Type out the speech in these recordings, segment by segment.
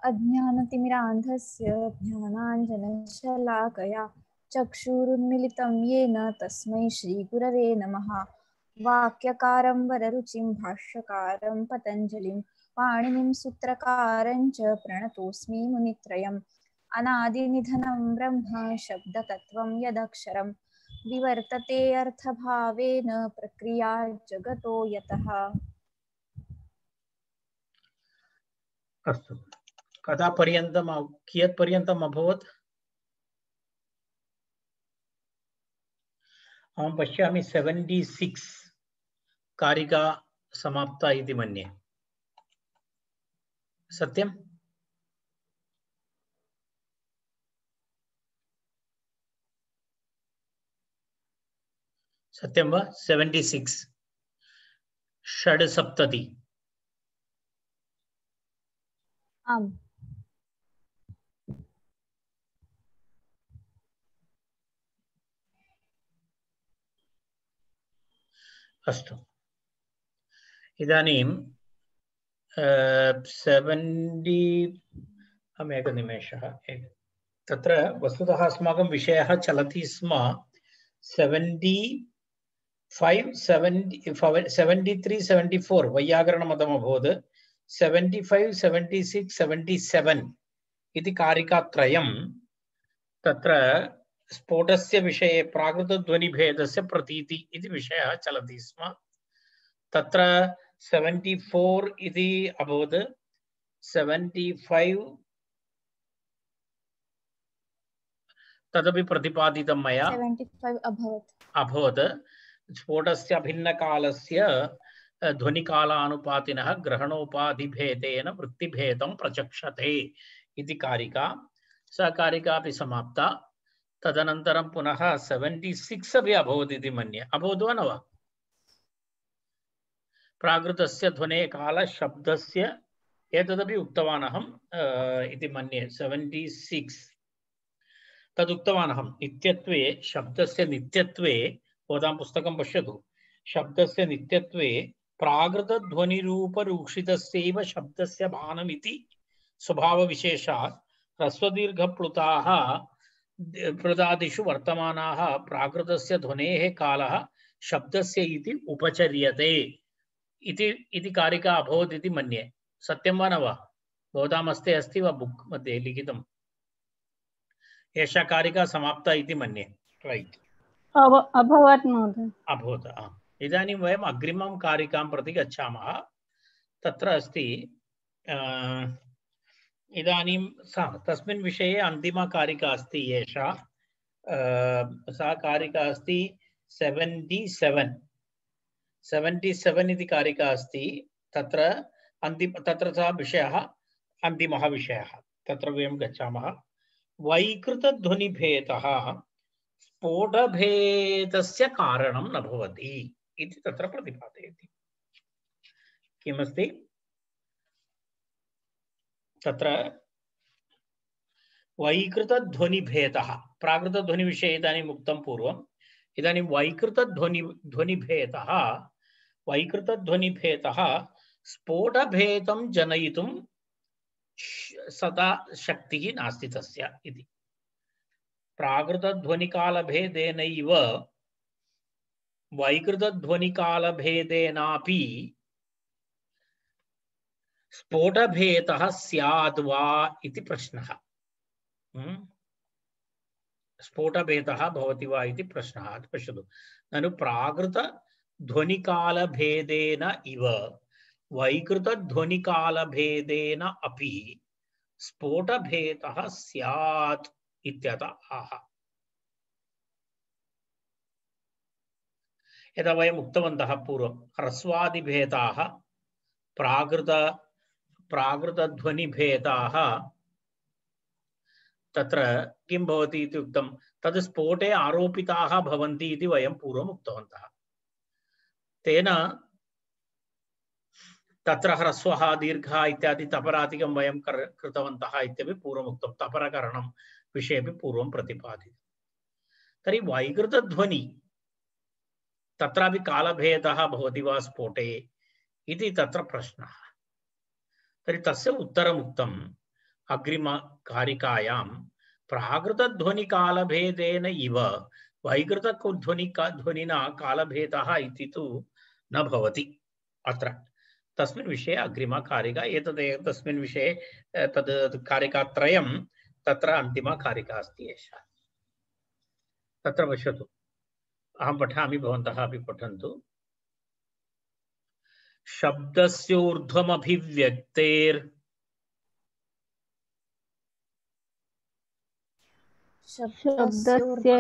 अज्ञानतिमिरान्धस्य ज्ञानाञ्जनशलाकया चक्षुरुन्मिलितं येन तस्मै श्रीगुरवे नमः। वाक्यकारं वररुचिं भाष्यकारं पतञ्जलिं पाणिनिं सूत्रकारं च प्रणतोऽस्मि मुनित्रयम्। अनादिनिधनं ब्रह्म शब्दतत्त्वं यदक्षरं विवर्तते अर्थभावेन प्रक्रिया जगतो यतः। अस्तु, कदा पर्यन्तम् कियत् पर्यन्तम् अभवत्? अहं पश्यामि 76 कारिका समाप्ता इति मन्ये। सत्यं? सत्यं वा? 76 षड्सप्तति। आम्। अस्तु, इदानीं 70 एकनिमेषः। तत्र वस्तुतः अस्माकं विषयः चलति स्म 75 73 74 वैयाकरणमतम् अभवत्। 75 76 77 इति कारिकात्रयं तत्र स्फोटस्य विषये प्राकृतध्वनिभेदस्य प्रतीति इति विषयः चलति स्म। तत्र 74 इति अभवत्, 75 तदपि प्रतिपादितं मया। 75 अभवत्। स्फोटस्य भिन्नकालस्य ध्वनिकालानुपातिनः ग्रहणोपाधिभेदेन वृत्तिभेदं प्रचक्षते इति कारिका। सा कारिका अपि समाप्ता। तदनन्तरं पुनः 76 अपि अभवत् इति मन्ये। अभवत् वा न वा? प्राकृतस्य ध्वनेः कालशब्दस्य एतदपि उक्तवान् अहम् इति मन्ये। 76 तदुक्तवान् अहं। नित्यत्वे शब्दस्य नित्यत्वे, भवतां पुस्तकं पश्यतु, शब्दस्य नित्यत्वे प्राकृतध्वनिरूपरूक्षितस्यैव शब्दस्य भानमिति स्वभावविशेषात् ह्रस्वदीर्घप्लुताः प्रदादिषु वर्तमानाः प्राकृतस्य ध्वनेः कालः शब्दस्य इति उपचर्यते इति कारिका अभवत् इति मन्ये। सत्यं वा न वा? भवताम् हस्ते अस्ति वा बुक् मध्ये लिखितम्? एषा कारिका समाप्ता इति मन्ये। रैट्, अभवत् महोदय। अभवत्। इदानीं वयम् अग्रिमं कारिकां प्रति गच्छामः। तत्र अस्ति इदानीं तस्मिन् विषये अन्तिमा कारिका अस्ति एषा। सा कारिका अस्ति 77 इति कारिका अस्ति। तत्र सा विषयः अन्तिमः विषयः। तत्र वयं गच्छामः। वैकृतध्वनिभेदः स्फोटभेदस्य कारणं न भवति इति तत्र प्रतिपादयति। किमस्ति तत्र? वैकृतध्वनिभेदः, प्राकृतध्वनिविषये इदानीम् उक्तं पूर्वम्। इदानीं वैकृतध्वनिभेदः स्फोटभेदं जनयितुं सदा शक्तिः नास्ति तस्य इति। प्राकृतध्वनिकालभेदेनैव वैकृतध्वनिकालभेदेनापि स्फोटभेदः स्याद् वा इति प्रश्नः। स्फोटभेदः भवति वा इति प्रश्नः। पश्यतु, ननु प्राकृतध्वनिकालभेदेन इव वैकृतध्वनिकालभेदेन अपि स्फोटभेदः स्यात् इत्यतः आह। यदा वयम् उक्तवन्तः पूर्वं ह्रस्वादिभेदाः प्राकृतध्वनिभेदाः तत्र किं भवति इति उक्तं, तद् स्फोटे आरोपिताः भवन्ति इति वयं पूर्वम् उक्तवन्तः। तेन तत्र ह्रस्वः दीर्घः इत्यादि तपरादिकं वयं कृतवन्तः इत्यपि पूर्वम् उक्तं। तपरकरणं विषयेपि पूर्वं प्रतिपादितं। तर्हि वैकृतध्वनि तत्रापि कालभेदः भवति वा स्फोटे इति तत्र प्रश्नः। तर्हि तस्य उत्तरम् उक्तं, अग्रिमकारिकायां प्राकृतध्वनिकालभेदेन इव वैकृतध्वनिना कालभेदः इति तु न भवति अत्र तस्मिन् विषये अग्रिमकारिका तस्मिन् विषये तद् कारिकात्रयं तत्र अन्तिमकारिका अस्ति एषा तत्र पश्यतु अहं पठामि भवन्तः अपि पठन्तु शब्दस्योर्ध्वमभिव्यक्तेर् शब्दस्य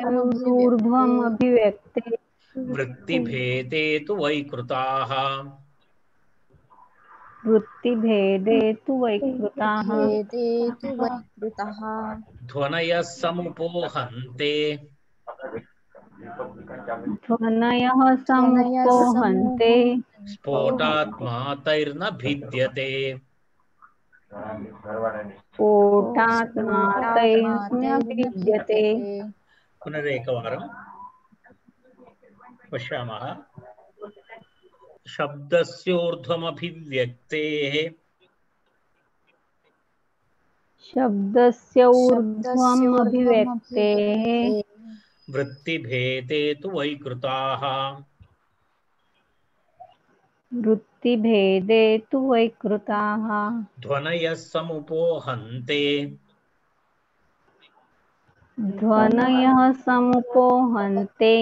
ऊर्ध्वम् अभिव्यक्ते वृत्तिभेदे तु वैकृताः वृत्तिभेदे तु वैकृताः ध्वनयः समुपोहन्ते ध्वनयः समुपोहन्ते स्फोटात्मातैर्न भिद्यते स्फोटात्मातैर्न भिद्यते। पुनरेकवारं पश्यामः शब्दस्योर्ध्वमभिव्यक्तेः शब्दस्य ऊर्ध्वम् अभिव्यक्तेः वृत्तिभेदे तु वैकृताः वृत्तिभेदे तु वैकृताः ध्वनयः समुपोहन्ते ध्वनयः समुपोहन्ते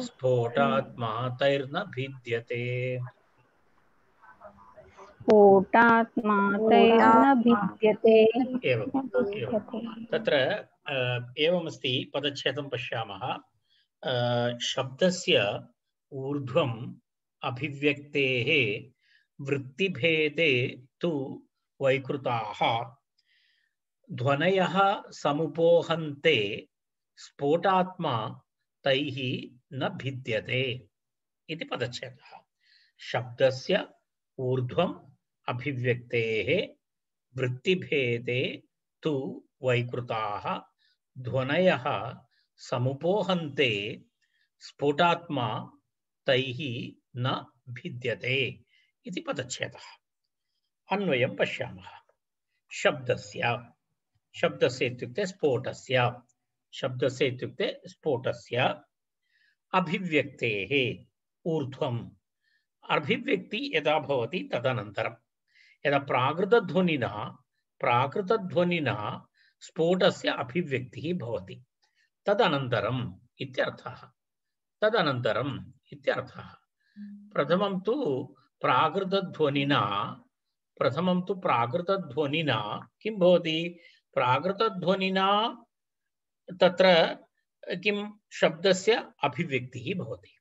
स्फोटात्मातैर्न भिद्यते स्फोटात्मातैर्न भिद्यते। एवं तत्र एवमस्ति पदच्छेदं पश्यामः शब्दस्य ऊर्ध्वम् अभिव्यक्तेः वृत्तिभेदे तु वैकृताः ध्वनयः समुपोहन्ते स्फोटात्मा तैः न भिद्यते इति पदच्छेदः शब्दस्य ऊर्ध्वम् अभिव्यक्तेः वृत्तिभेदे तु वैकृताः ध्वनयः समुपोहन्ते स्फोटात्मा तैः न भिद्यते इति पदच्छेदः अन्वयं पश्यामः शब्दस्य इत्युक्ते स्फोटस्य अभिव्यक्तेः ऊर्ध्वम् अभिव्यक्ति यदा भवति तदनन्तरं यदा प्राकृतध्वनिना स्फोटस्य अभिव्यक्तिः भवति तदनन्तरम् इत्यर्थः प्रथमं तु प्राकृतध्वनिना किं भवति प्राकृतध्वनिना तत्र किं शब्दस्य अभिव्यक्तिः भवति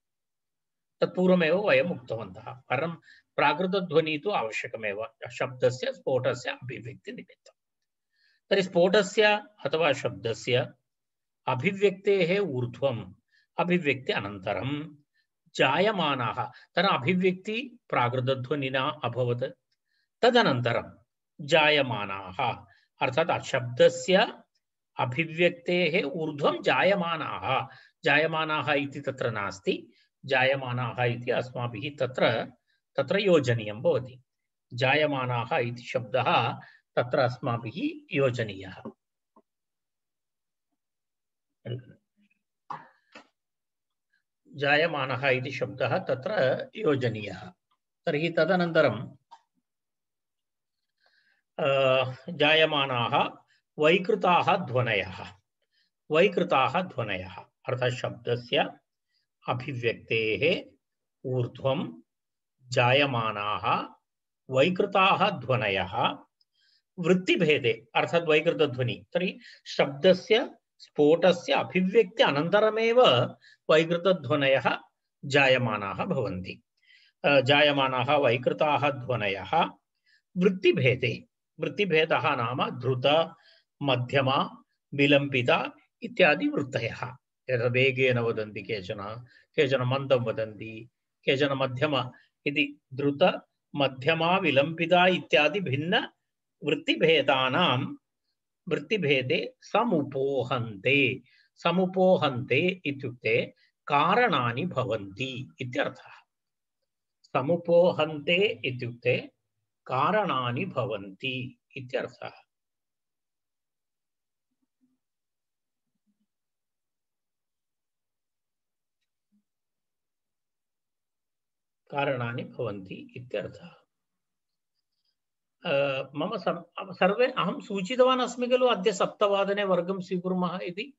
तत्पूर्वमेव वयम् उक्तवन्तः परं प्राकृतध्वनिः तु आवश्यकमेव शब्दस्य स्फोटस्य अभिव्यक्तिनिमित्तं तर्हि स्फोटस्य अथवा शब्दस्य अभिव्यक्तेः ऊर्ध्वम् अभिव्यक्ति अनन्तरं जायमानाः तर्हि अभिव्यक्ति प्राकृतध्वनिना अभवत् तदनन्तरं जायमानाः अर्थात् शब्दस्य अभिव्यक्तेः ऊर्ध्वं जायमानाः इति तत्र नास्ति जायमानाः इति अस्माभिः तत्र योजनीयं भवति जायमानाः इति शब्दः तत्र अस्माभिः योजनीयः जायमानः इति शब्दः तत्र योजनीयः तर्हि तदनन्तरं जायमानाः वैकृताः ध्वनयः अर्थात् शब्दस्य अभिव्यक्तेः ऊर्ध्वं जायमानाः वैकृताः ध्वनयः वृत्तिभेदे अर्थात् वैकृतध्वनि तर्हि शब्दस्य स्फोटस्य अभिव्यक्ति अनन्तरमेव वैकृतध्वनयः जायमानाः भवन्ति जायमानाः वैकृताः ध्वनयः वृत्तिभेदः नाम द्रुत मध्यमा विलम्बित इत्यादि वृत्तयः यथा वेगेन वदन्ति केचन मन्दं वदन्ति केचन मध्यम इति द्रुत मध्यमा विलम्बिता इत्यादि भिन्न वृत्तिभेदे समुपोहन्ते इत्युक्ते कारणानि भवन्ति इत्यर्थः समुपोहन्ते इत्युक्ते कारणानि भवन्ति इत्यर्थः कारणानि भवन्ति इत्यर्थः। मम सर्वे अहं सूचितवान् अस्मि खलु अद्य 7 वर्गं स्वीकुर्मः इति।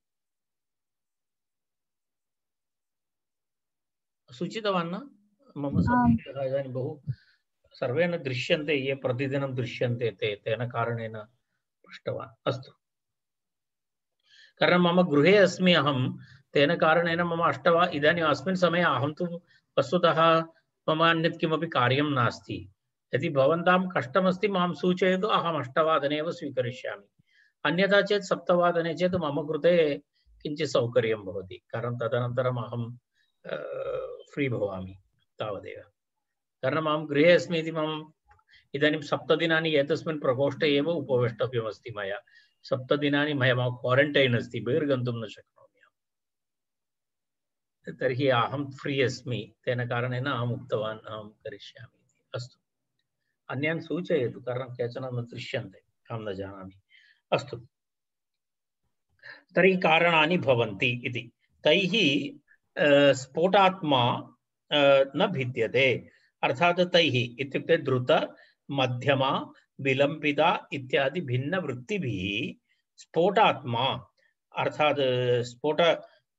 सूचितवान् न? मम संशयः इदानीं बहु सर्वे न दृश्यन्ते, ये प्रतिदिनं दृश्यन्ते ते तेन कारणेन पृष्टवान्। अस्तु, कारण मम गृहे अस्मि अहं, तेन कारणेन मम इदानीम् अस्मिन् समये अहं तु वस्तुतः मम अन्यत् किमपि कार्यं नास्ति। यदि भवन्तां कष्टमस्ति मां सूचयतु, अहम् 8 एव स्वीकरिष्यामि। अन्यथा चेत् 7 चेत् मम कृते किञ्चित् सौकर्यं भवति, कारणं तदनन्तरम् अहं फ्री भवामि तावदेव। कारणम् अहं गृहे अस्मि इति मम इदानीं 7 दिनानि एतस्मिन् प्रकोष्ठे एव उपवेष्टव्यमस्ति मया। 7 दिनानि मम क्वारंटैन् अस्ति, बहिर्गन्तुं न शक्नोमि। तर्हि अहं फ्री अस्मि, तेन कारणेन अहम् उक्तवान् अहं करिष्यामि। अस्तु, अन्यान् सूचयतु, कारणं केचन न दृश्यन्ते, अहं न जानामि। अस्तु, तर्हि कारणानि भवन्ति इति। तैः स्फोटात्मा न भिद्यते, अर्थात् तैः इत्युक्ते द्रुत, मध्यमा, विलम्बिता इत्यादि भिन्न वृत्तिभिः स्फोटात्मा अर्थात् स्फोट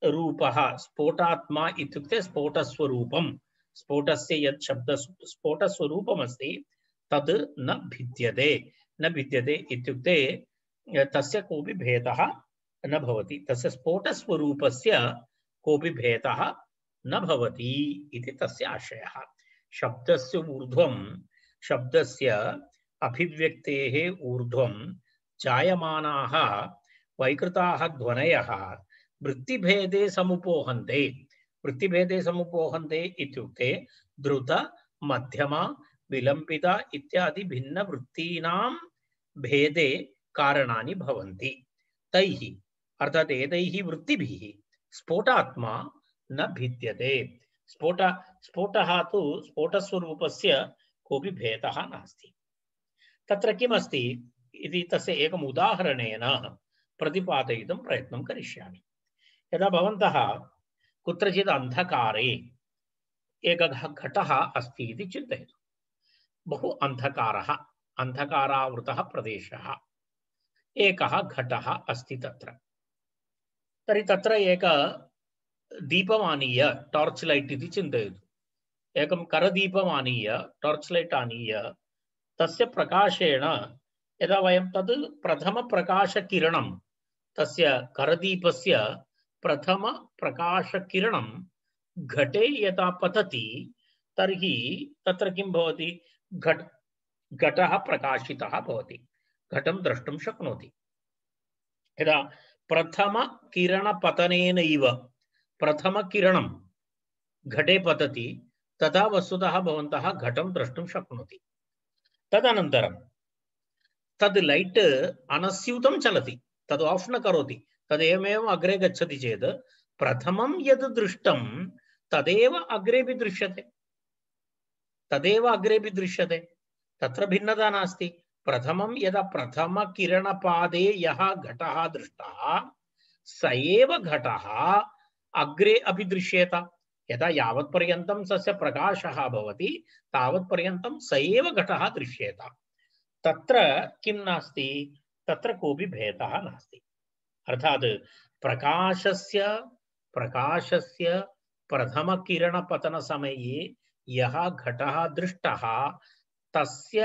रूपः, स्फोटात्मा इत्युक्ते स्फोटस्वरूपं, स्फोटस्य यत् शब्द स्फोटस्वरूपमस्ति तद् न भिद्यते। न भिद्यते इत्युक्ते तस्य कोऽपि भेदः न भवति, तस्य स्फोटस्वरूपस्य कोऽपि भेदः न भवति इति तस्य आशयः। शब्दस्य ऊर्ध्वं, शब्दस्य अभिव्यक्तेः ऊर्ध्वं जायमानाः वैकृताः ध्वनयः वृत्तिभेदे समुपोहन्ते। वृत्तिभेदे समुपोहन्ते इत्युक्ते द्रुत, मध्यमा, विलम्बिता इत्यादि भिन्न वृत्तीनां भेदे कारणानि भवन्ति। तैः अर्थात् एतैः वृत्तिभिः स्फोटात्मा न भिद्यते। स्फोटः तु स्फोटस्वरूपस्य कोऽपि भेदः नास्ति। तत्र किमस्ति इति तस्य एकम् उदाहरणेन प्रतिपादयितुं प्रयत्नं करिष्यामि। यदा भवन्तः कुत्रचित् अन्धकारे एकः घटः अस्ति इति चिन्तयतु। बहु अन्धकारः, अन्धकारावृतः प्रदेशः, एकः घटः अस्ति तत्र। तर्हि तत्र एक दीपम् आनीय, टार्च लाइट इति चिन्तयतु। एकं करदीपम् आनीय, टार्च लाइट आनीय तस्य प्रकाशेण यदा वयं तद् प्रथमप्रकाशकिरणं, तस्य करदीपस्य प्रथमप्रकाशकिरणं घटे यदा पतति तर्हि तत्र किं भवति? घटः प्रकाशितः भवति, घटं द्रष्टुं शक्नोति। यदा प्रथमकिरणपतनेनैव प्रथमकिरणं घटे पतति तदा वस्तुतः भवन्तः घटं द्रष्टुं शक्नोति। तदनन्तरं तद् लैट् अनस्यूतं चलति, तद् आफ् न करोति, तदेवमेव अग्रे गच्छति चेत् प्रथमं यद् दृष्टं तदेव अग्रेपि दृश्यते, तदेव अग्रेपि दृश्यते, तत्र भिन्नता नास्ति। प्रथमं यदा प्रथमकिरणपादे यः घटः दृष्टः स एव घटः अग्रे अपि दृश्येत। यदा यावत्पर्यन्तं तस्य प्रकाशः भवति तावत्पर्यन्तं स एव घटः दृश्येत। तत्र किं नास्ति? तत्र कोऽपि भेदः नास्ति। अर्थात् प्रकाशस्य प्रथमकिरणपतनसमये यः घटः दृष्टः तस्य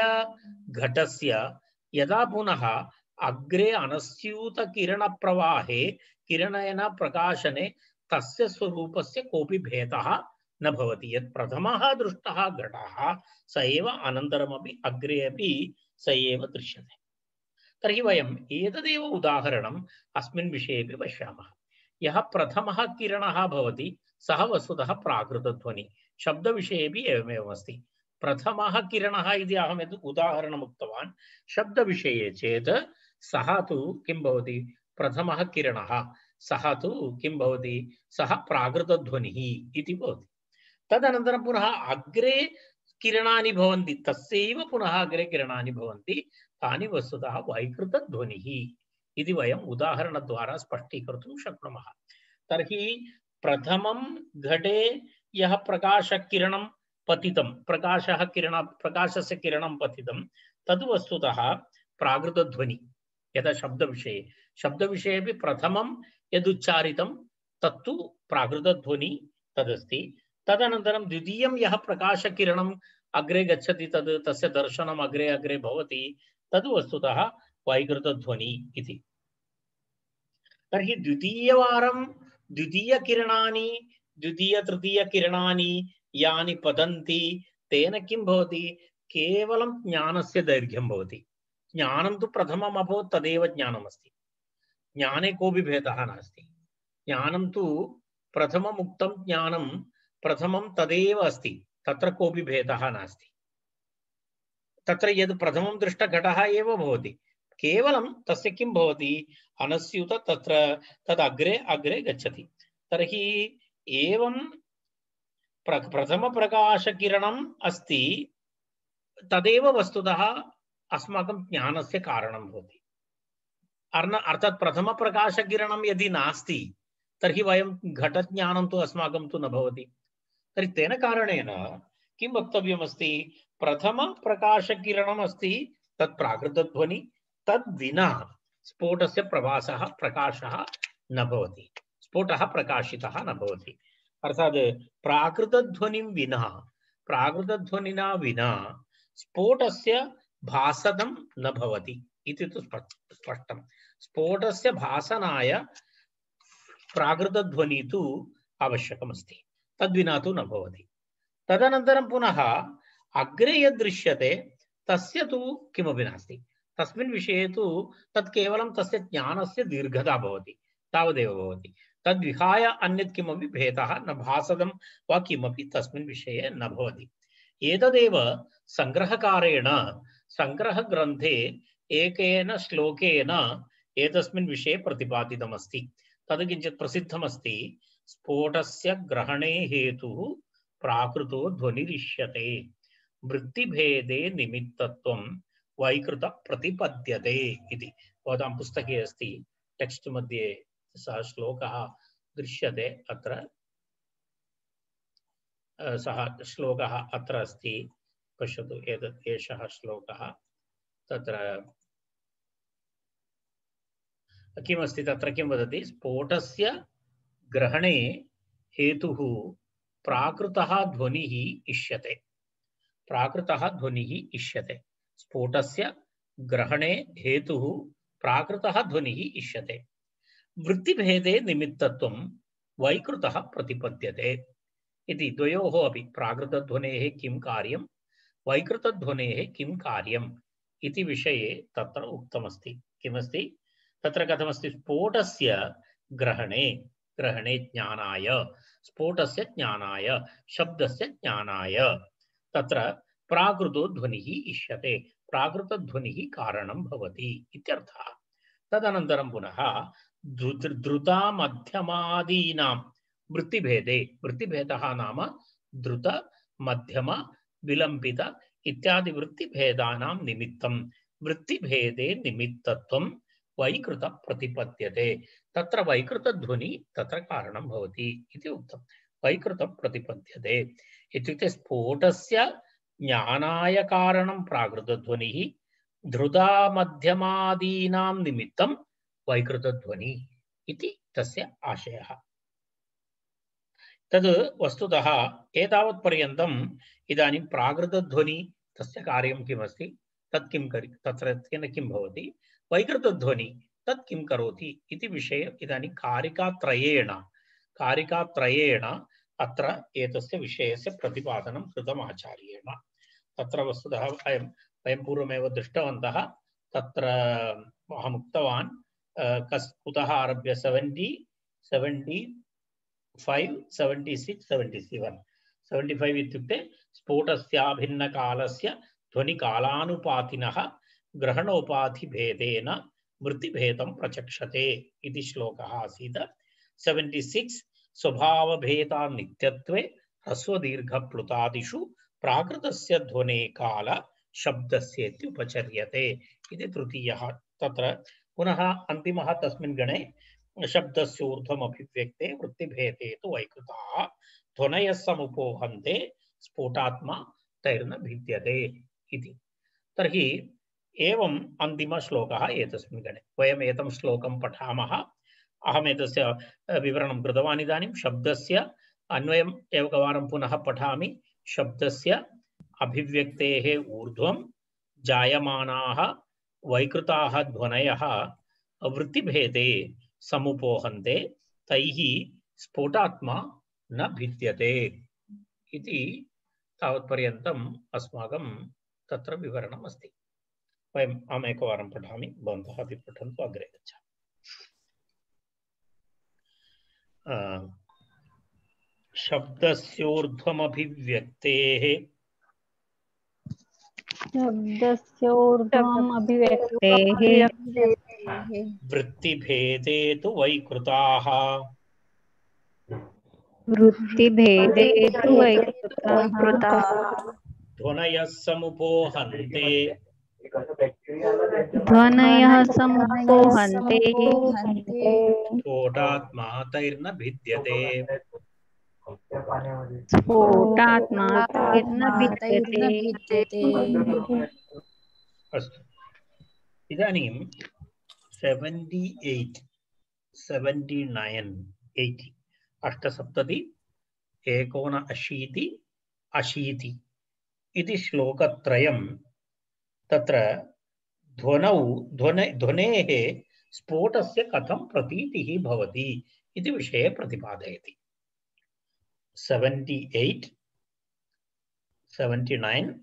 घटस्य यदा पुनः अग्रे अनस्यूतकिरणप्रवाहे किरणेन प्रकाशने तस्य स्वरूपस्य कोऽपि भेदः न भवति। यत् प्रथमः दृष्टः घटः स एव अनन्तरमपि अग्रे अपि स एव दृश्यते। तर्हि वयम् एतदेव उदाहरणम् अस्मिन् विषयेपि पश्यामः। यः प्रथमः किरणः भवति सः वस्तुतः प्राकृतध्वनिः। शब्दविषयेपि एवमेव अस्ति। प्रथमः किरणः इति अहं यत् उदाहरणम् उक्तवान्, शब्दविषये चेत् सः तु किं भवति? प्रथमः किरणः, सः तु किं भवति? सः प्राकृतध्वनिः इति भवति। तदनन्तरं पुनः अग्रे किरणानि भवन्ति, तस्यैव पुनः अग्रे किरणानि भवन्ति, तानि वस्तुतः वैकृतध्वनिः इति वयम् उदाहरणद्वारा स्पष्टीकर्तुं शक्नुमः। तर्हि प्रथमं घटे यः प्रकाशकिरणं पतितं प्रकाशस्य किरणं पतितं तद् वस्तुतः प्राकृतध्वनि। यदा शब्दविषये अपि प्रथमं यदुच्चारितं तत्तु प्राकृतध्वनि तदस्ति। तदनन्तरं द्वितीयं यः प्रकाशकिरणम् अग्रे गच्छति तद् तस्य दर्शनम् अग्रे अग्रे भवति तद् वस्तुतः वैकृतध्वनि इति। तर्हि द्वितीयवारं द्वितीयकिरणानि द्वितीय-तृतीयकिरणानि यानि पतन्ति तेन किं भवति? केवलं ज्ञानस्य दैर्घ्यं भवति। ज्ञानं तु प्रथमम् अभवत् तदेव ज्ञानमस्ति। ज्ञाने कोऽपि भेदः नास्ति। ज्ञानं तु प्रथमम् उक्तं ज्ञानं प्रथमं तदेव अस्ति, तत्र कोऽपि भेदः नास्ति। तत्र यद् प्रथमं दृष्टघटः एव भवति, केवलं तस्य किं भवति? अनस्यूत तत्र तद् अग्रे अग्रे गच्छति। तर्हि एवं प्रथमप्रकाशकिरणम् अस्ति, तदेव वस्तुतः अस्माकं ज्ञानस्य कारणं भवति। अर्थात् प्रथमप्रकाशकिरणं यदि नास्ति तर्हि वयं घटज्ञानं तु अस्माकं तु न भवति। तर्हि तेन कारणेन किं वक्तव्यमस्ति? प्रथमप्रकाशकिरणम् अस्ति तत् प्राकृतध्वनि, तद्विना स्फोटस्य प्रकाशः न भवति, स्फोटः प्रकाशितः न भवति। अर्थात् प्राकृतध्वनिना विना स्फोटस्य भासनं न भवति इति तु स्पष्टं। स्फोटस्य भासनाय प्राकृतध्वनि तु आवश्यकमस्ति, तद्विना तु न भवति। तदनन्तरं पुनः अग्रे यद् दृश्यते तस्य तु किमपि नास्ति। तस्मिन् विषये तु तत् केवलं तस्य ज्ञानस्य दीर्घता भवति, तावदेव भवति। तद्विहाय अन्यत् किमपि भेदः न भासतं वा किमपि तस्मिन् विषये न भवति। एतदेव संग्रहकारेण संग्रहग्रन्थे एकेन श्लोकेन एतस्मिन् विषये प्रतिपादितमस्ति। तद् किञ्चित् प्रसिद्धमस्ति। स्फोटस्य ग्रहणे हेतुः प्राकृतो ध्वनिरिष्यते, वृत्तिभेदे निमित्तत्वं वैकृत प्रतिपद्यते इति भवतां पुस्तके अस्ति। टेक्स्ट मध्ये सः श्लोकः दृश्यते। अत्र सः श्लोकः अत्र अस्ति, पश्यतु। एतत् एषः श्लोकः। तत्र किमस्ति? तत्र किं वदति? स्फोटस्य ग्रहणे हेतुः प्राकृतः ध्वनिः इष्यते। प्राकृतः ध्वनिः इष्यते। स्फोटस्य ग्रहणे हेतुः प्राकृतः ध्वनिः इष्यते, वृत्तिभेदे निमित्तत्वं वैकृतः प्रतिपद्यते इति। द्वयोः अपि प्राकृतध्वनेः किं कार्यं, वैकृतध्वनेः किं कार्यम् इति विषये तत्र उक्तमस्ति। किमस्ति तत्र? कथमस्ति? स्फोटस्य ग्रहणे ज्ञानाय, स्फोटस्य ज्ञानाय, शब्दस्य ज्ञानाय तत्र प्राकृतो ध्वनिः इष्यते, प्राकृतध्वनिः कारणं भवति इत्यर्थः। तदनन्तरं पुनः द्रुता मध्यमादीनां वृत्तिभेदे, वृत्तिभेदः नाम द्रुत मध्यम विलंबित इत्यादि वृत्तिभेदानां निमित्तं वृत्तिभेदे निमित्तत्वं वैकृत प्रतिपद्यते। तत्र वैकृतध्वनि तत्र कारणं भवति इति उक्तं। वैकृत प्रतिपद्यते इत्युक्ते स्फोटस्य ज्ञानाय कारणं प्राकृतध्वनिः, ध्रुता मध्यमादीनां निमित्तं वैकृतध्वनि इति तस्य आशयः। तद् वस्तुतः एतावत्पर्यन्तम् इदानीं प्राकृतध्वनि तस्य कार्यं किमस्ति, तत् किं तत्र तेन किं भवति, वैकृतध्वनि तत् किं करोति इति विषये इदानीं कारिकात्रयेण अत्र एतस्य विषयस्य प्रतिपादनं कृतम् आचार्येण। तत्र वस्तुतः वयं पूर्वमेव दृष्टवन्तः। तत्र अहम् उक्तवान् कुतः आरभ्य 70, 75, 76, 77। 75 इत्युक्ते स्फोटस्याभिन्नकालस्य ध्वनिकालानुपातिनः ग्रहणोपाधिभेदेन वृत्तिभेदं प्रचक्षते इति श्लोकः आसीत्। 76 स्वभावभेदानित्यत्वे ह्रस्वदीर्घप्लुतादिषु प्राकृतस्य ध्वने काल शब्दस्येति उपचर्यते इति तृतीयः। तत्र पुनः अन्तिमः तस्मिन् गणे शब्दस्योर्ध्वमभिव्यक्ते वृत्तिभेदे तु वैकृताः ध्वनयः समुपोहन्ते स्फोटात्मा तैर्न भिद्यते इति। तर्हि एवम् अन्तिमश्लोकः एतस्मिन् गणे। वयम् एतं श्लोकं पठामः। अहम् एतस्य विवरणं कृतवान्। इदानीं शब्दस्य अन्वयम् एकवारं पुनः पठामि। शब्दस्य अभिव्यक्तेः ऊर्ध्वं जायमानाः वैकृताः ध्वनयः वृत्तिभेदे समुपोहन्ते, तैः स्फोटात्मा न भिद्यते इति तावत्पर्यन्तम् अस्माकं तत्र विवरणम् अस्ति। अहम् एकवारं पठामि, भवन्तः अपि पठन्तु, अग्रे गच्छामः। शब्दस्योर्ध्वमभिव्यक्तेः शब्दस्योर्ध्वम् अभिव्यक्तेः वृत्तिभेदे तु वैकृताः वृत्तिभेदे तु वैकृताः ध्वनयः समुपोहन्ते ध्वनयः समुपोहन्ते स्फोटात्मा तैर्न भिद्यते। स्फोटात्मा तैर्न भिद्यते। अस्तु, इदानीं 78, 79, 80 अष्टसप्तति 89 अशीति इति श्लोकत्रयं तत्र ध्वनेः स्फोटस्य कथं प्रतीतिः भवति इति विषये प्रतिपादयति। 78, 79,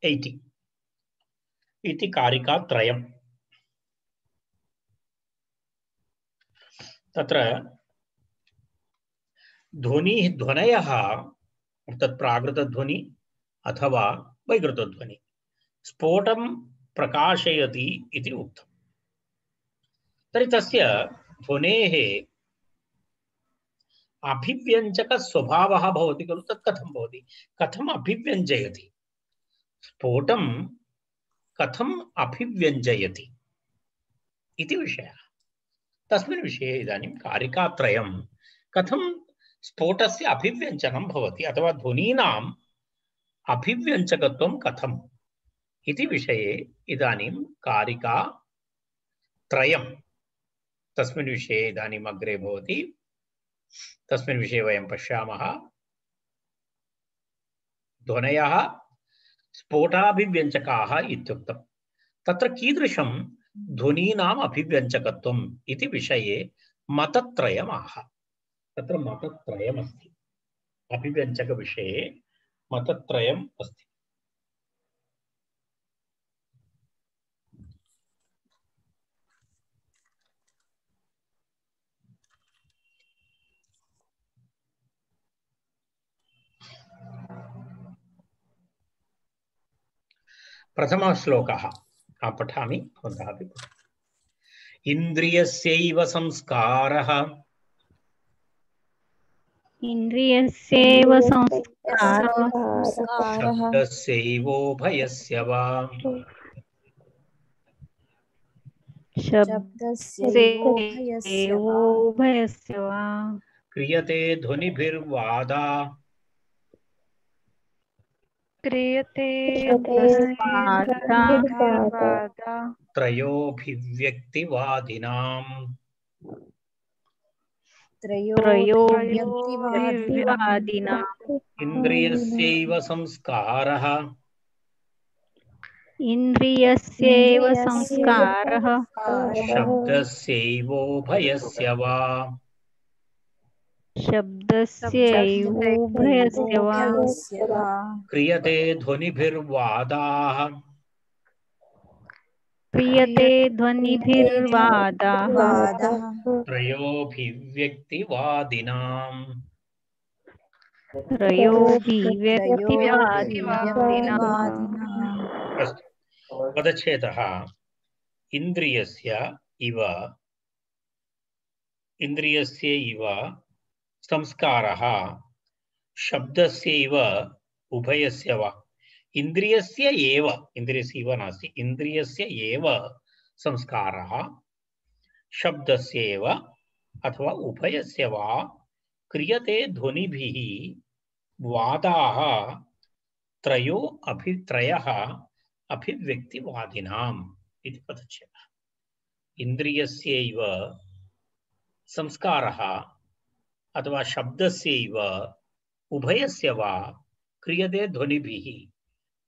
80 इति कारिकात्रयम्। तत्र ध्वनयः अर्थात् प्राकृतध्वनि अथवा वैकृतध्वनि स्फोटं प्रकाशयति इति उक्तम्। तर्हि तस्य ध्वनेः अभिव्यञ्जकस्वभावः भवति खलु, तत् कथं भवति, कथम् अभिव्यञ्जयति, स्फोटं कथम् अभिव्यञ्जयति इति विषयः। तस्मिन् विषये इदानीं कारिकात्रयं कथं स्फोटस्य अभिव्यञ्जनं भवति अथवा ध्वनीनाम् अभिव्यञ्जकत्वं कथम् इति विषये इदानीं कारिकात्रयं तस्मिन् विषये इदानीम् अग्रे भवति। तस्मिन् विषये वयं पश्यामः। ध्वनयः स्फोटाभिव्यञ्जकाः इत्युक्तं। तत्र कीदृशं ध्वनीनाम् अभिव्यञ्जकत्वम् इति विषये मतत्रयमाह। तत्र मतत्रयमस्ति, अभिव्यञ्जकविषये मतत्रयम् अस्ति। प्रथमः श्लोकः पठामि, भवन्तः अपि पठन्तु। इन्द्रियस्यैव संस्कारः इन्द्रियस्यैव संस्कारः शब्दस्यैवोभयस्य वा शब्दस्यैवोभयस्य वा क्रियते ध्वनिभिर्वादा त्रयोभिव्यक्तिवादिनाम् इन्द्रियस्यैव संस्कारः शब्दस्यैवोभयस्य वा क्रियते ध्वनिभिर्वादाः त्रयोभिव्यक्तिवादिनाम् अस्तु, पदच्छेदः इन्द्रियस्य इव संस्कारः शब्दस्यैव उभयस्य वा। इन्द्रियस्य एव नास्ति, इन्द्रियस्य एव संस्कारः शब्दस्य एव अथवा उभयस्य वा क्रियते ध्वनिभिः वादाः त्रयः अभिव्यक्तिवादिनाम् इति पदच्छेदः। इन्द्रियस्यैव संस्कारः अथवा शब्दस्यैव उभयस्य वा क्रियते ध्वनिभिः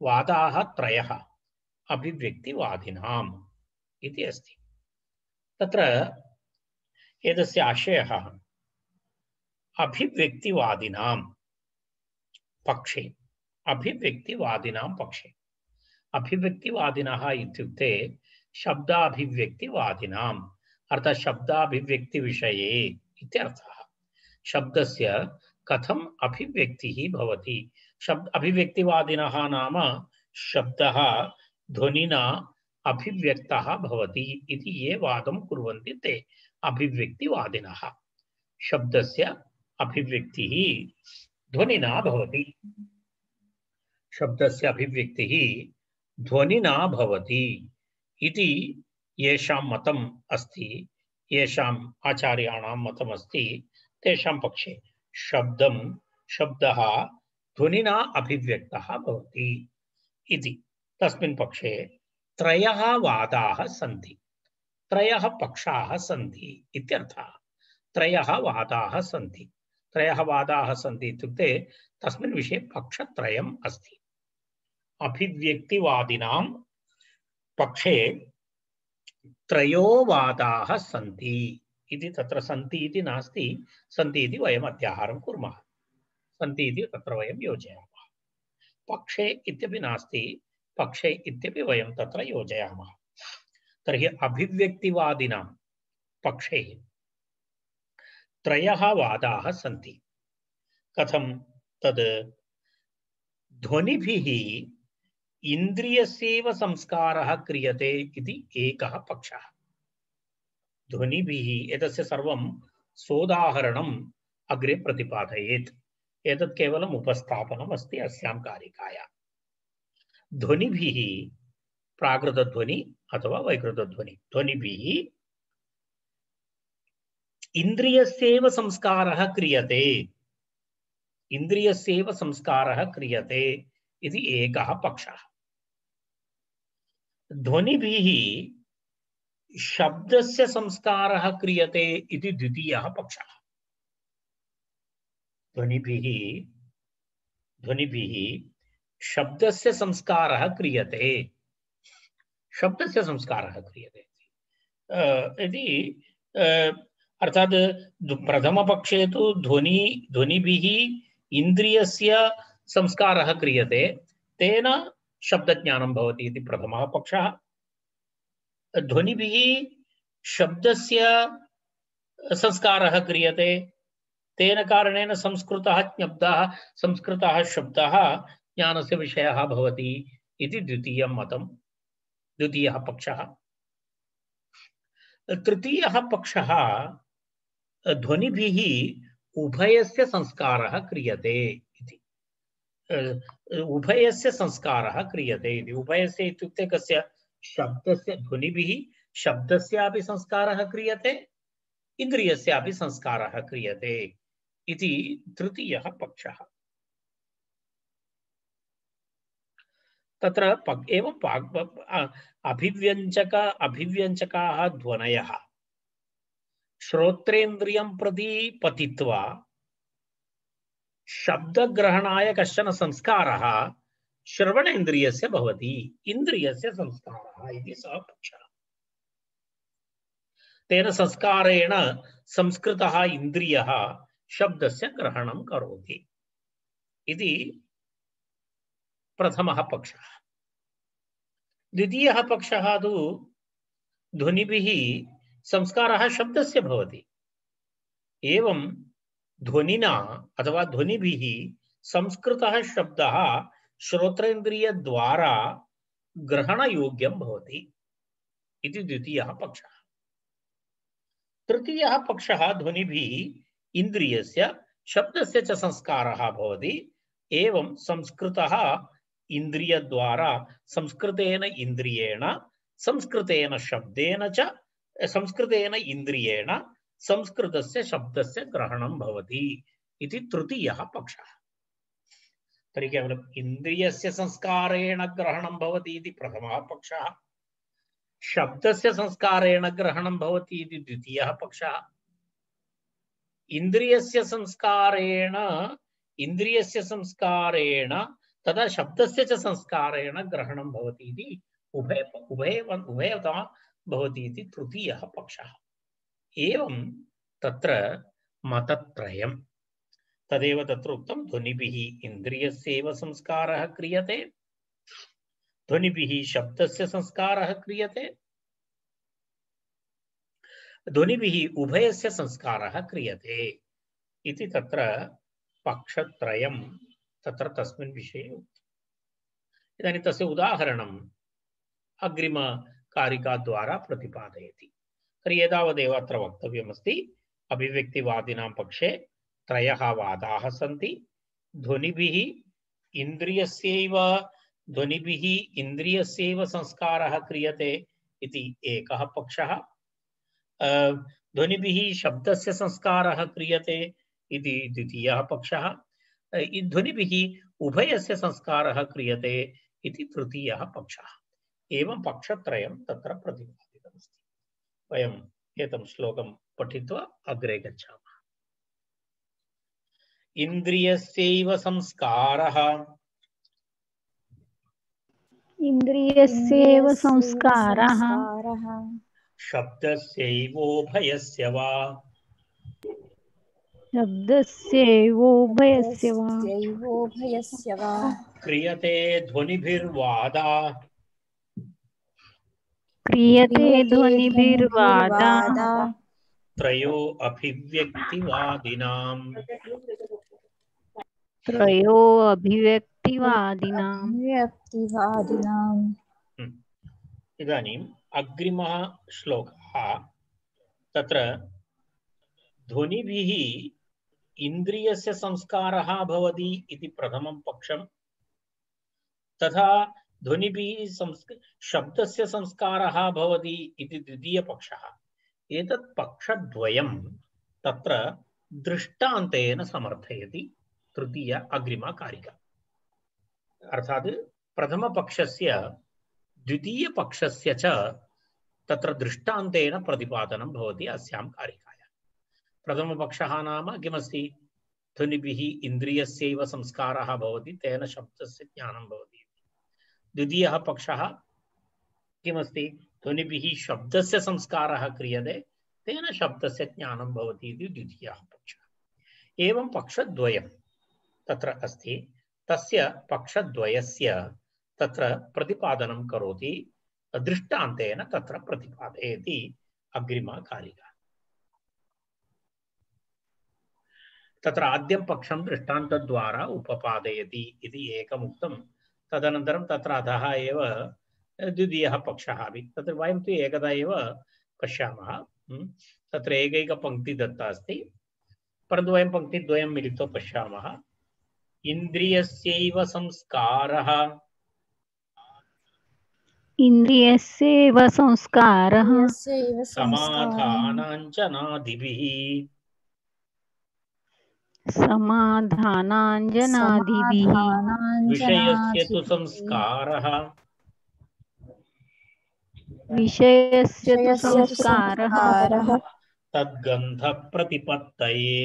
वादाः त्रयः अभिव्यक्तिवादिनाम् इति अस्ति। तत्र एतस्य आशयः अभिव्यक्तिवादिनां पक्षे, अभिव्यक्तिवादिनां पक्षे, अभिव्यक्तिवादिनः इत्युक्ते शब्दाभिव्यक्तिवादिनाम् अर्थात् शब्दाभिव्यक्तिविषये इत्यर्थः। शब्दस्य कथम् अभिव्यक्तिः भवति, अभिव्यक्तिवादिनः नाम शब्दः ध्वनिना अभिव्यक्तः भवति इति ये वादं कुर्वन्ति ते अभिव्यक्तिवादिनः। शब्दस्य अभिव्यक्तिः ध्वनिना भवति, शब्दस्य अभिव्यक्तिः ध्वनिना भवति इति येषां मतम् अस्ति, येषाम् आचार्याणां मतम् अस्ति, तेषां पक्षे शब्दः ध्वनिना अभिव्यक्तः भवति इति। तस्मिन् पक्षे त्रयः वादाः सन्ति, त्रयः पक्षाः सन्ति इत्यर्थः। त्रयः वादाः सन्ति, त्रयः वादाः सन्ति इत्युक्ते तस्मिन् विषये पक्षत्रयम् अस्ति। अभिव्यक्तिवादिनां पक्षे त्रयो वादाः सन्ति इति, तत्र सन्ति इति नास्ति, सन्ति इति वयम् अध्याहारं कुर्मः, सन्ति इति तत्र वयं योजयामः। पक्षे इत्यपि नास्ति, पक्षे इत्यपि वयं तत्र योजयामः। तर्हि अभिव्यक्तिवादिनां पक्षे त्रयः वादाः सन्ति। कथं तद्? ध्वनिभिः इन्द्रियस्यैव संस्कारः क्रियते इति एकः पक्षः। ध्वनिभिः, एतस्य सर्वं सोदाहरणम् अग्रे प्रतिपादयेत्। एतत् केवलम् उपस्थापनम् अस्ति अस्यां कारिकायां। ध्वनिभिः, प्राकृतध्वनि अथवा वैकृतध्वनि, ध्वनिभिः इन्द्रियस्यैव संस्कारः क्रियते, इन्द्रियस्यैव संस्कारः क्रियते इति एकः पक्षः। ध्वनिभिः शब्दस्य संस्कारः क्रियते इति द्वितीयः पक्षः। ध्वनिभिः शब्दस्य संस्कारः क्रियते, शब्दस्य संस्कारः क्रियते इति अर्थात् प्रथमपक्षे तु ध्वनिभिः इन्द्रियस्य संस्कारः क्रियते, तेन शब्दज्ञानं भवति इति प्रथमः पक्षः। ध्वनिभिः शब्दस्य संस्कारः क्रियते, तेन कारणेन संस्कृतः शब्दः ज्ञानस्य विषयः भवति इति द्वितीयं मतं, द्वितीयः पक्षः। तृतीयः पक्षः ध्वनिभिः उभयस्य संस्कारः क्रियते इति। उभयस्य संस्कारः क्रियते इति। उभयस्य इत्युक्ते कस्य? शब्दस्य, ध्वनिभिः शब्दस्यापि संस्कारः क्रियते, इन्द्रियस्यापि संस्कारः क्रियते इति तृतीयः पक्षः। तत्र एवं अभिव्यञ्जकाः ध्वनयः श्रोत्रेन्द्रियं प्रति पतित्वा शब्दग्रहणाय कश्चन संस्कारः श्रवणेन्द्रियस्य भवति, इन्द्रियस्य संस्कारः इति सः पक्षः। तेन संस्कारेण संस्कृतः इन्द्रियः शब्दस्य ग्रहणं करोति इति प्रथमः पक्षः। द्वितीयः पक्षः तु ध्वनिभिः संस्कारः शब्दस्य भवति, एवं ध्वनिना अथवा ध्वनिभिः संस्कृतः शब्दः श्रोत्रेन्द्रियद्वारा ग्रहणयोग्यं भवति इति द्वितीयः पक्षः। तृतीयः पक्षः ध्वनिभिः इन्द्रियस्य शब्दस्य च संस्कारः भवति, एवं संस्कृतः इन्द्रियद्वारा संस्कृतेन इन्द्रियेण संस्कृतेन शब्देन च संस्कृतेन इन्द्रियेण संस्कृतस्य शब्दस्य ग्रहणं भवति इति तृतीयः पक्षः। तर्हि केवलम् इन्द्रियस्य संस्कारेण ग्रहणं भवति इति प्रथमः पक्षः, शब्दस्य संस्कारेण ग्रहणं भवति इति द्वितीयः पक्षः, इन्द्रियस्य संस्कारेण तदा शब्दस्य च संस्कारेण ग्रहणं भवति इति उभयतः भवति इति तृतीयः पक्षः। एवं तत्र मतत्रयम्। तदेव तत्र उक्तं ध्वनिभिः इन्द्रियस्यैव संस्कारः क्रियते, ध्वनिभिः शब्दस्य संस्कारः क्रियते, ध्वनिभिः उभयस्य संस्कारः क्रियते इति तत्र पक्षत्रयं तत्र तस्मिन् विषये उक्तम्। इदानीं तस्य उदाहरणम् अग्रिमकारिकाद्वारा प्रतिपादयति। तर्हि एतावदेव अत्र वक्तव्यमस्ति। अभिव्यक्तिवादिनां पक्षे त्रयः वादाः सन्ति। ध्वनिभिः इन्द्रियस्यैव संस्कारः क्रियते इति एकः पक्षः, ध्वनिभिः शब्दस्य संस्कारः क्रियते इति द्वितीयः पक्षः, ध्वनिभिः उभयस्य संस्कारः क्रियते इति तृतीयः पक्षः। एवं पक्षत्रयं तत्र प्रतिपादितमस्ति। वयम् एतं श्लोकं पठित्वा अग्रे गच्छामः। इन्द्रियस्यैव संस्कारः शब्दस्यैवोभयस्य वा क्रियते ध्वनिभिर्वादा त्रयो अभिव्यक्तिवादिनाम् इदानीम् अग्रिमः श्लोकः तत्र ध्वनिभिः इन्द्रियस्य संस्कारः भवति इति प्रथमं पक्षं, तथा ध्वनिभिः शब्दस्य संस्कारः भवति इति द्वितीयपक्षः। एतत् पक्षद्वयं तत्र दृष्टान्तेन समर्थयति तृतीय अग्रिमा कारिका। अर्थात् प्रथमपक्षस्य द्वितीयपक्षस्य च तत्र दृष्टान्तेन प्रतिपादनं भवति अस्यां कारिकायां। प्रथमपक्षः नाम किमस्ति? ध्वनिभिः इन्द्रियस्यैव संस्कारः भवति, तेन शब्दस्य ज्ञानं भवति। द्वितीयः पक्षः किमस्ति? ध्वनिभिः शब्दस्य संस्कारः क्रियते, तेन शब्दस्य ज्ञानं भवति इति द्वितीयः पक्षः। एवं पक्षद्वयं तत्र अस्ति। तस्य पक्षद्वयस्य तत्र प्रतिपादनं करोति, दृष्टान्तेन तत्र प्रतिपादयति अग्रिमा कारिका। तत्र आद्यं पक्षं दृष्टान्तद्वारा उपपादयति इति एकमुक्तं। तदनन्तरं तत्र अधः एव द्वितीयः पक्षः अपि। तत्र वयं तु एकदा एव पश्यामः। तत्र एकैकपङ्क्ति दत्ता अस्ति, परन्तु वयं पङ्क्तिद्वयं मिलित्वा पश्यामः। इन्द्रियस्यैव संस्कारः समाधानाञ्जनादिभिः विषयस्य तु संस्कारः तद्गन्धप्रतिपत्तये।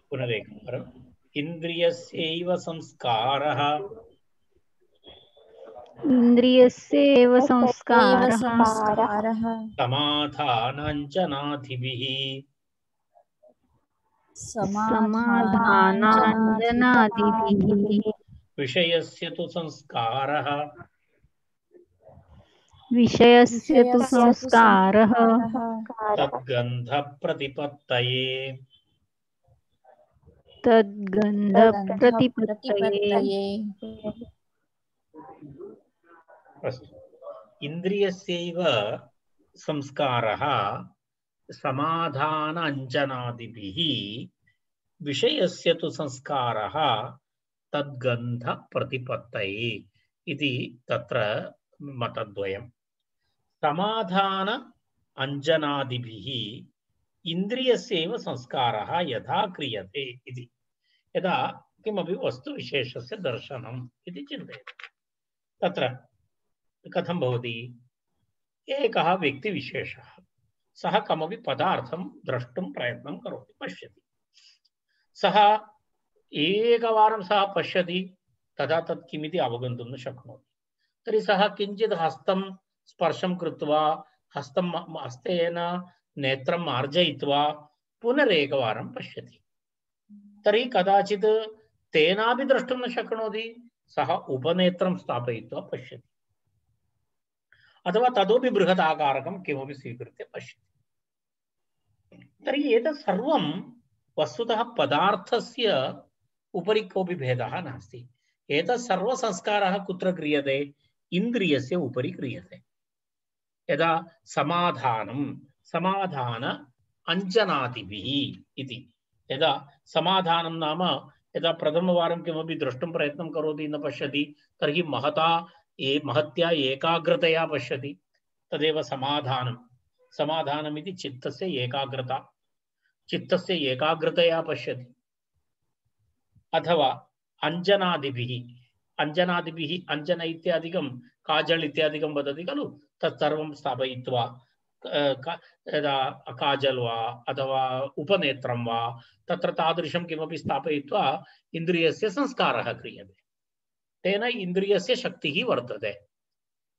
पुनरेकवारम्। इन्द्रियस्यैव संस्कारः समाधानाञ्जनादिभिः विषयस्य तु संस्कारः तद्गन्धप्रतिपत्तये। इन्द्रियस्यैव संस्कारः समाधानाञ्जनादिभिः विषयस्य तु संस्कारः तद्गन्धप्रतिपत्तये इति तत्र मतद्वयम्। समाधान अंजनादिभिः इन्द्रियस्यैव संस्कारः यथा क्रियते इति यदा किमपि वस्तुविशेषस्य दर्शनम् इति चिन्तयति तत्र कथं भवति एकः व्यक्तिविशेषः सः कमपि पदार्थं द्रष्टुं प्रयत्नं करोति पश्यति सः एकवारं सः पश्यति तदा तत् किमिति अवगन्तुं न शक्नोति तर्हि सः किञ्चित् हस्तं स्पर्शं कृत्वा हस्तेन नेत्रं मार्जयित्वा पुनरेकवारं पश्यति तर्हि कदाचित् तेनापि द्रष्टुं न शक्नोति सः उपनेत्रं स्थापयित्वा पश्यति अथवा ततोपि बृहदाकारकं किमपि स्वीकृत्य पश्यति तर्हि एतत् सर्वं वस्तुतः पदार्थस्य उपरि कोऽपि भेदः नास्ति एतत् सर्वसंस्कारः कुत्र क्रियते इन्द्रियस्य उपरि क्रियते यदा समाधान अंजनादिभिः इति यदा समाधानं नाम यदा प्रथमवारं किमपि द्रष्टुं प्रयत्नं करोति न पश्यति तर्हि महत्या एकाग्रतया पश्यति तदेव समाधानमिति चित्तस्य एकाग्रतया पश्यति अथवा अंजनादिभिः अंजन इत्यादिकं काजल इत्यादिकं वदति खलु तत्सर्वं स्थापयित्वा काजल वा अथवा उपनेत्रं वा तत्र तादृशं किमपि स्थापयित्वा इन्द्रियस्य संस्कारः क्रियते तेन इन्द्रियस्य शक्तिः वर्तते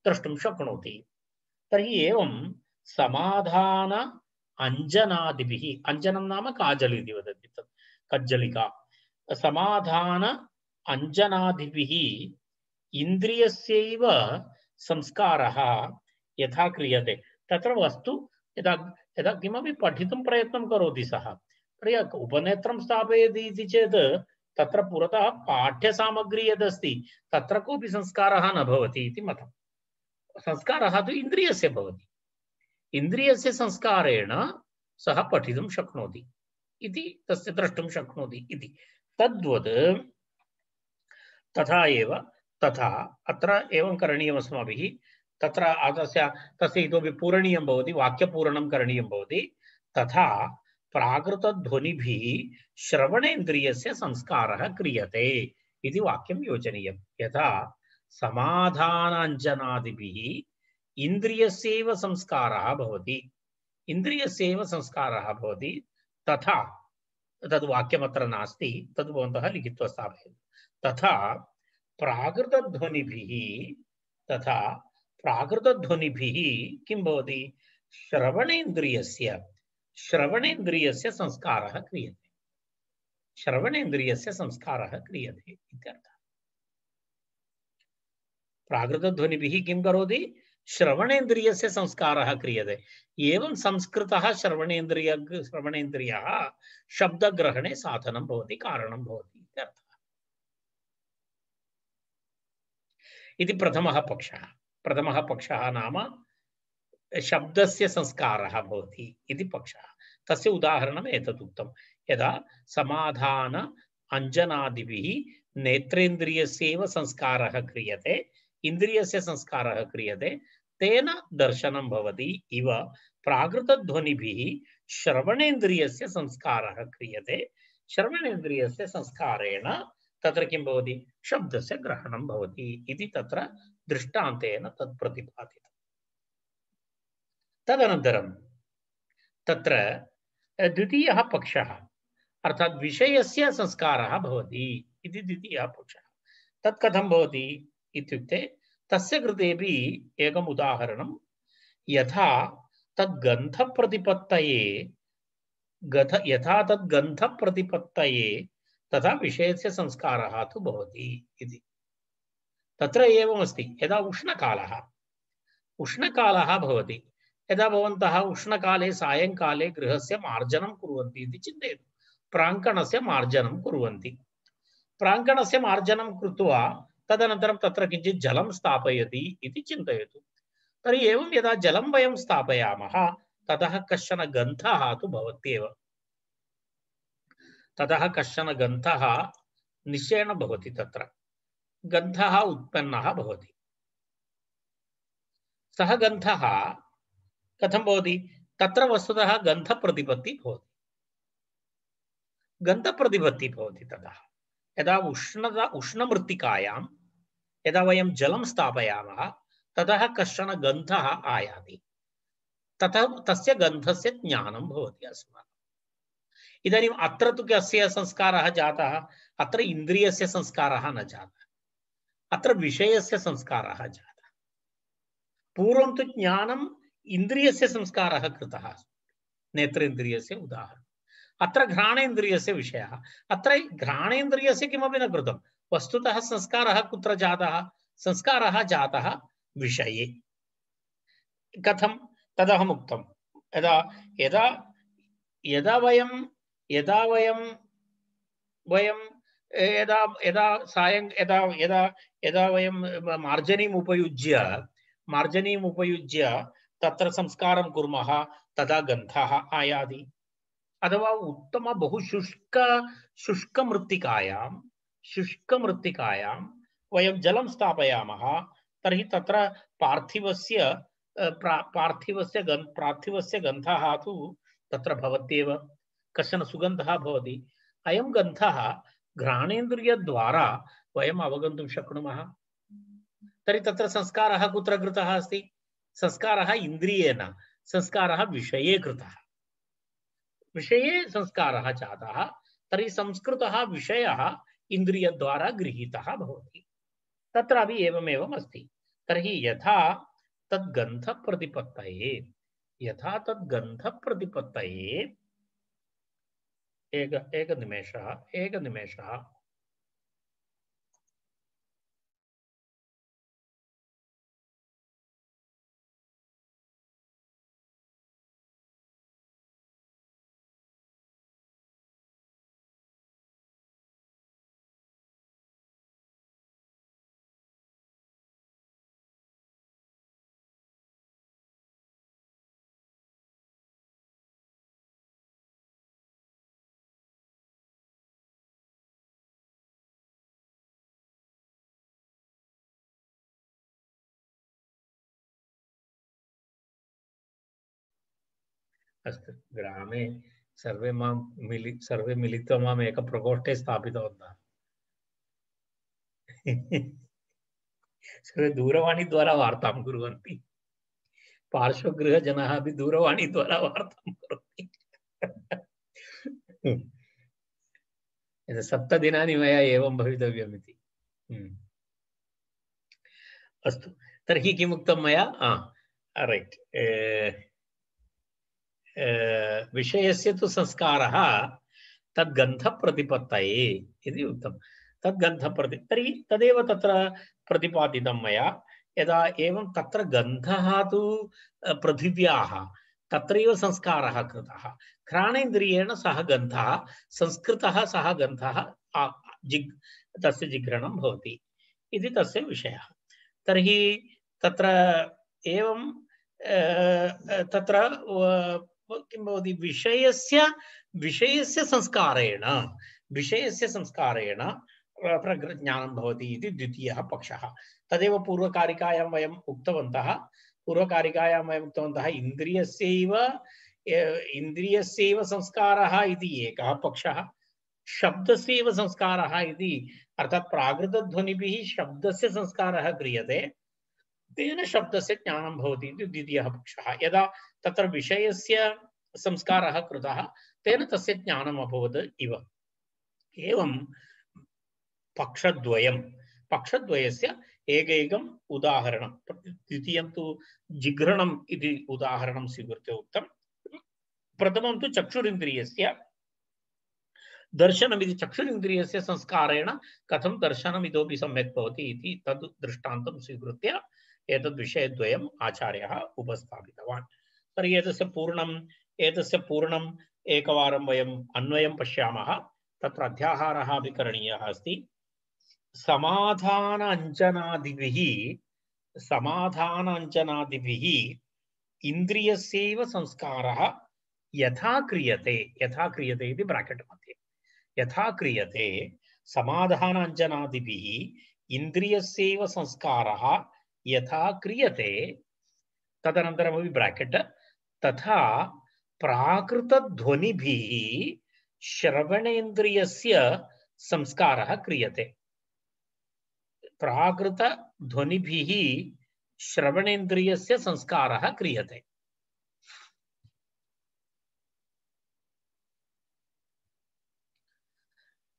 द्रष्टुं शक्नोति तर्हि एवं समाधान अंजनादिभिः अंजनं नाम काजल इति वदति तत् कज्जलिका समाधान अंजनादिभिः इन्द्रियस्यैव संस्कारः यथा क्रियते तत्र वस्तु यदा यदा किमपि पठितुं प्रयत्नं करोति सः तर्हि उपनेत्रं स्थापयति इति चेत् तत्र पुरतः पाठ्यसामग्री यदस्ति तत्र कोऽपि संस्कारः न भवति इति मतं संस्कारः तु इन्द्रियस्य भवति इन्द्रियस्य संस्कारेण सः पठितुं शक्नोति इति तस्य द्रष्टुं शक्नोति इति तद्वत् तथा अत्र एवं करणीयम् अस्माभिः तत्र तस्य इतोपि पूरणीयं भवति वाक्यपूरणं करणीयं भवति तथा प्राकृतध्वनिभिः श्रवणेन्द्रियस्य संस्कारः क्रियते इति वाक्यं योजनीयं यथा समाधानाञ्जनादिभिः इन्द्रियस्यैव संस्कारः भवति तथा तद् वाक्यमत्र नास्ति तद् भवन्तः लिखित्वा स्थापयन्तु तथा प्राकृतध्वनिभिः किं भवति श्रवणेन्द्रियस्य संस्कारः क्रियते इत्यर्थः प्राकृतध्वनिभिः किं करोति श्रवणेन्द्रियस्य संस्कारः क्रियते एवं संस्कृतः श्रवणेन्द्रियः शब्दग्रहणे साधनं भवति कारणं भवति इत्यर्थः इति प्रथमः पक्षः नाम शब्दस्य संस्कारः भवति इति पक्षः तस्य उदाहरणम् एतत् उक्तं यदा समाधान अंजनादिभिः नेत्रेन्द्रियस्यैव संस्कारः क्रियते इन्द्रियस्य संस्कारः क्रियते तेन दर्शनं भवति इव प्राकृतध्वनिभिः श्रवणेन्द्रियस्य संस्कारः क्रियते श्रवणेन्द्रियस्य संस्कारेण तत्र किं भवति शब्दस्य ग्रहणं भवति इति तत्र दृष्टान्तेन तत् प्रतिपादितम् तदनन्तरं तत्र द्वितीयः पक्षः अर्थात् विषयस्य संस्कारः भवति इति द्वितीयः पक्षः तत् कथं भवति इत्युक्ते तस्य कृतेपि एकम् उदाहरणं यथा तद्गन्धप्रतिपत्तये तथा विषयस्य संस्कारः तु भवति इति तत्र एवमस्ति यदा उष्णकालः भवति यदा भवन्तः उष्णकाले सायंकाले गृहस्य मार्जनं कुर्वन्ति इति चिन्तयतु प्राङ्गणस्य मार्जनं कुर्वन्ति प्राङ्गणस्य मार्जनं कृत्वा तदनन्तरं तत्र किञ्चित् जलं स्थापयति इति चिन्तयतु तर्हि एवं यदा जलं वयं स्थापयामः ततः कश्चन गन्धः तु भवत्येव ततः कश्चन गन्धः निश्चयेन भवति तत्र गन्धः उत्पन्नः भवति सः गन्धः कथं भवति तत्र वस्तुतः गन्धप्रतिपत्तिः भवति। गन्धप्रतिपत्तिः भवति ततः यदा उष्णमृत्तिकायां यदा वयं जलं स्थापयामः ततः कश्चन गन्धः आयाति, ततः तस्य गन्धस्य ज्ञानं भवति अस्माकम्। इदानीम् अत्र तु कस्य संस्कारः जातः? अत्र इन्द्रियस्य संस्कारः न जातः, अत्र विषयस्य संस्कारः जातः। पूर्वं तु ज्ञानम् इन्द्रियस्य संस्कारः कृतः, नेत्रेन्द्रियस्य उदाहरणम्। अत्र घ्राणेन्द्रियस्य विषयः, अत्र घ्राणेन्द्रियस्य किमपि न कृतं। वस्तुतः संस्कारः कुत्र जातः? संस्कारः जातः विषये। कथं? तदहम् उक्तं। यदा यदा यदा वयं यदा वयं वयं यदा यदा सायं यदा यदा यदा वयं मार्जनीम् उपयुज्य तत्र संस्कारं कुर्मः तदा गन्धः आयाति। अथवा उत्तम बहु शुष्कमृत्तिकायां वयं जलं स्थापयामः तर्हि तत्र पार्थिवस्य गन्धः तु तत्र भवत्येव, कश्चन सुगन्धः भवति। अयं गन्धः घ्राणेन्द्रियद्वारा वयम् अवगन्तुं शक्नुमः। तर्हि तत्र संस्कारः कुत्र कृतः अस्ति? संस्कारः इन्द्रियेण, संस्कारः विषये कृतः। विषये संस्कारः जातः, तर्हि संस्कृतः विषयः इन्द्रियद्वारा गृहीतः भवति। तत्रापि एवमेवम् अस्ति। तर्हि यथा तद्गन्धप्रतिपत्तये एकनिमेषः अस्तु। ग्रामे सर्वे मिलित्वा माम् एक प्रकोष्ठे स्थापितवन्तः। सर्वे दूरवाणीद्वारा वार्तां कुर्वन्ति। पार्श्वगृहजनाः अपि दूरवाणीद्वारा वार्तां करोति। 7 दिनानि मया एवं भवितव्यम् इति। अस्तु, तर्हि किम् उक्तं मया? रैट्, विषयस्य तु संस्कारः तद्गन्धप्रतिपत्तये इति उक्तं। तर्हि तदेव तत्र प्रतिपादितं मया। यदा एवं तत्र गन्धः तु पृथिव्याः तत्रैव संस्कारः कृतः। घ्राणेन्द्रियेण सः गन्धः संस्कृतः, सः गन्धः तस्य जिघ्रणं भवति इति तस्य विषयः। तर्हि तत्र एवं तत्र किं भवति? विषयस्य संस्कारेण प्रज्ञानं भवति इति द्वितीयः पक्षः। तदेव पूर्वकारिकायां वयम् उक्तवन्तः। इन्द्रियस्यैव संस्कारः इति एकः पक्षः, शब्दस्यैव संस्कारः इति, अर्थात् प्राकृतध्वनिभिः शब्दस्य संस्कारः क्रियते, तेन शब्दस्य ज्ञानं भवति इति द्वितीयः पक्षः। यदा तत्र विषयस्य संस्कारः कृतः तेन तस्य ज्ञानम् अभवत् इव। एवं पक्षद्वयस्य एकैकम् उदाहरणं। द्वितीयं तु जिघ्रणम् इति उदाहरणं स्वीकृत्य उक्तं। प्रथमं तु चक्षुरिन्द्रियस्य दर्शनमिति, चक्षुरिन्द्रियस्य संस्कारेण कथं दर्शनम् इतोपि सम्यक् भवति इति तद् दृष्टान्तं स्वीकृत्य एतद्विषयद्वयम् आचार्यः उपस्थापितवान्। तर्हि एतस्य पूर्णम् एकवारं वयम् अन्वयं पश्यामः। तत्र अध्याहारः अपि करणीयः अस्ति। समाधानाञ्जनादिभिः इन्द्रियस्यैव संस्कारः यथा क्रियते इति ब्राकेट् मध्ये, यथा क्रियते समाधानाञ्जनादिभिः इन्द्रियस्यैव संस्कारः यथा क्रियते, तदनन्तरमपि ब्राकेट्, तथा प्राकृतध्वनिभिः श्रवणेन्द्रियस्य संस्कारः क्रियते। प्राकृतध्वनिभिः श्रवणेन्द्रियस्य संस्कारः क्रियते।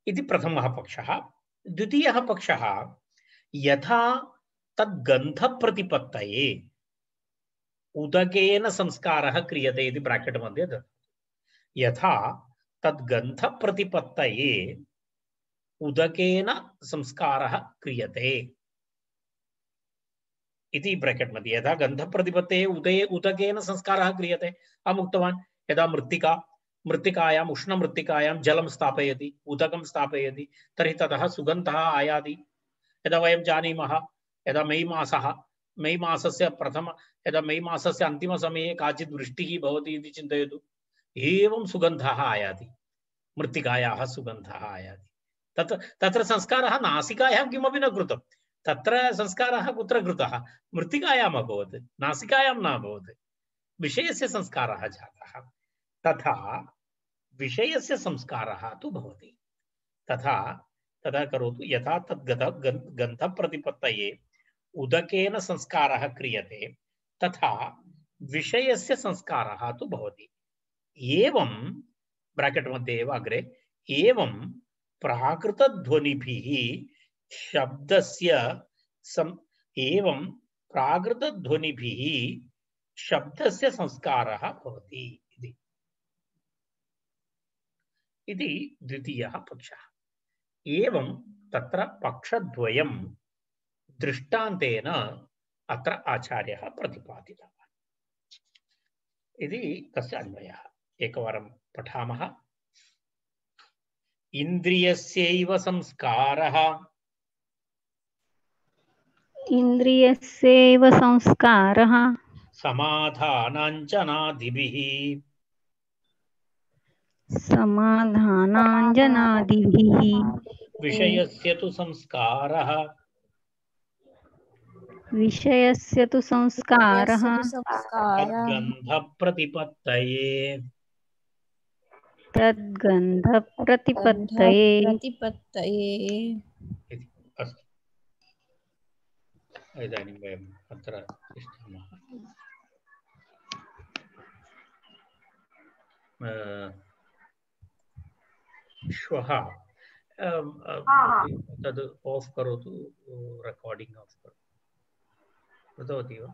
इति प्रथमः पक्षः। द्वितीयः पक्षः यथा तद्गन्धप्रतिपत्तये उदकेन संस्कारः क्रियते इति ब्राकेट् मध्ये दत्तं। यथा तद्गन्धप्रतिपत्तये उदकेन संस्कारः क्रियते इति ब्राकेट् मध्ये। यथा गन्धप्रतिपत्तये उदकेन संस्कारः क्रियते। अहम् उक्तवान् यदा मृत्तिकायाम् उष्णमृत्तिकायां जलं स्थापयति, उदकं स्थापयति, तर्हि ततः सुगन्धः आयाति। यदा वयं जानीमः यदा मे मासस्य यदा मे मासस्य अन्तिमसमये काचित् वृष्टिः भवति इति चिन्तयतु, एवं सुगन्धः आयाति, मृत्तिकायाः सुगन्धः आयाति। तत्र संस्कारः नासिकायां किमपि न कृतं। तत्र संस्कारः कुत्र कृतः? मृत्तिकायाम् अभवत्, नासिकायां न अभवत्। विषयस्य संस्कारः जातः। तथा विषयस्य संस्कारः तु भवति। तथा करोतु। यथा गन्धप्रतिपत्तये उदकेन संस्कारः क्रियते तथा विषयस्य संस्कारः तु भवति। एवं ब्राकेट् मध्ये एव अग्रे एवं प्राकृतध्वनिभिः शब्दस्य संस्कारः भवति इति द्वितीयः पक्षः। एवं तत्र पक्षद्वयं दृष्टान्तेन अत्र आचार्यः प्रतिपादितवान् इति तस्य अन्वयः। एकवारं पठामः। इन्द्रियस्यैव संस्कारः समाधानाञ्जनादिभिः विषयस्य तु संस्कारः तद्गन्धप्रतिपत्तये। अस्तु, इदानीं वयम् अत्र तिष्ठामः। श्वः तद् आफ् करोतु, रेकार्डिङ्ग् आफ् करोतु। कृतवती वा?